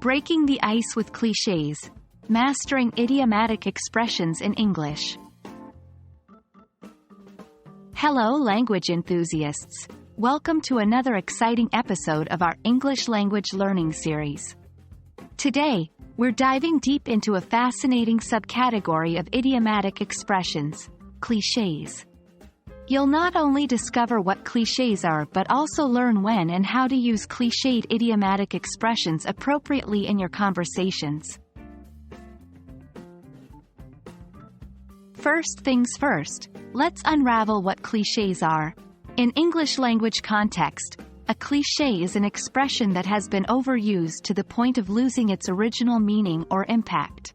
Breaking the Ice with Clichés. Mastering idiomatic expressions in English. Hello language enthusiasts. Welcome to another exciting episode of our English language learning series. Today, we're diving deep into a fascinating subcategory of idiomatic expressions, clichés. You'll not only discover what clichés are but also learn when and how to use clichéd idiomatic expressions appropriately in your conversations. First things first, let's unravel what clichés are. In English language context, a cliché is an expression that has been overused to the point of losing its original meaning or impact.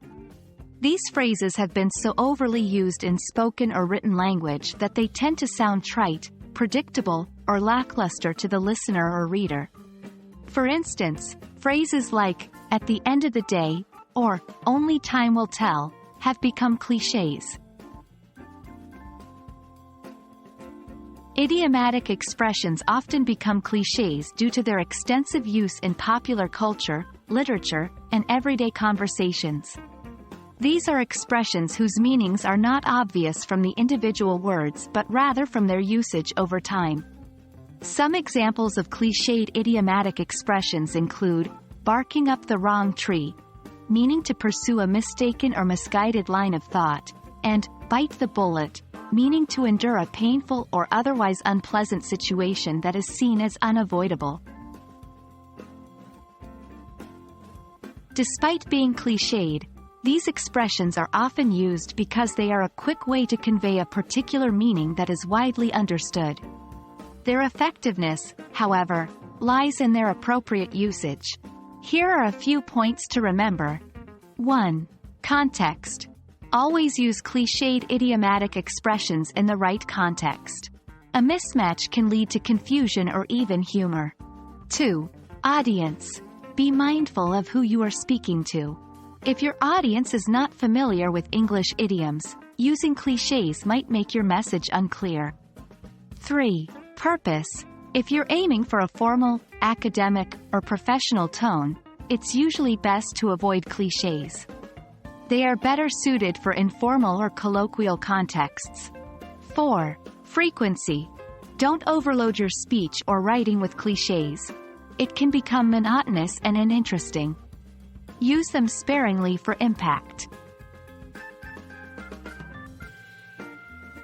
These phrases have been so overly used in spoken or written language that they tend to sound trite, predictable, or lackluster to the listener or reader. For instance, phrases like, "at the end of the day," or "only time will tell," have become clichés. Idiomatic expressions often become clichés due to their extensive use in popular culture, literature, and everyday conversations. These are expressions whose meanings are not obvious from the individual words but rather from their usage over time. Some examples of clichéd idiomatic expressions include, barking up the wrong tree, meaning to pursue a mistaken or misguided line of thought, and bite the bullet, meaning to endure a painful or otherwise unpleasant situation that is seen as unavoidable. Despite being clichéd, these expressions are often used because they are a quick way to convey a particular meaning that is widely understood. Their effectiveness, however, lies in their appropriate usage. Here are a few points to remember. 1. Context. Always use clichéd idiomatic expressions in the right context. A mismatch can lead to confusion or even humor. 2. Audience. Be mindful of who you are speaking to. If your audience is not familiar with English idioms, using clichés might make your message unclear. 3. Purpose. If you're aiming for a formal, academic, or professional tone, it's usually best to avoid clichés. They are better suited for informal or colloquial contexts. 4. Frequency. Don't overload your speech or writing with clichés. It can become monotonous and uninteresting. Use them sparingly for impact.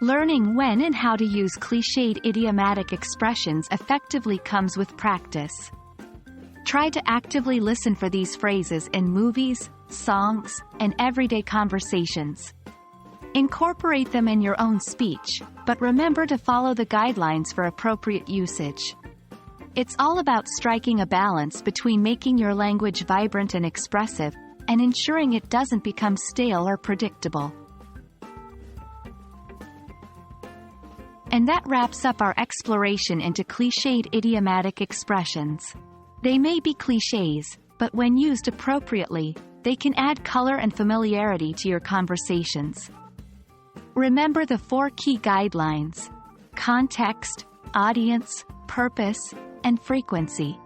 Learning when and how to use clichéd idiomatic expressions effectively comes with practice. Try to actively listen for these phrases in movies, songs, and everyday conversations. Incorporate them in your own speech, but remember to follow the guidelines for appropriate usage. It's all about striking a balance between making your language vibrant and expressive, and ensuring it doesn't become stale or predictable. And that wraps up our exploration into clichéd idiomatic expressions. They may be clichés, but when used appropriately, they can add color and familiarity to your conversations. Remember the 4 key guidelines: context, audience, purpose, and frequency.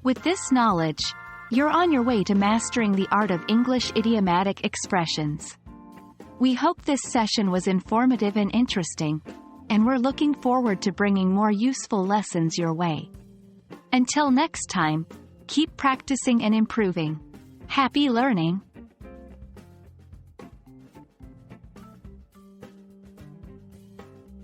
With this knowledge, you're on your way to mastering the art of English idiomatic expressions. We hope this session was informative and interesting, and we're looking forward to bringing more useful lessons your way. Until next time, keep practicing and improving. Happy learning!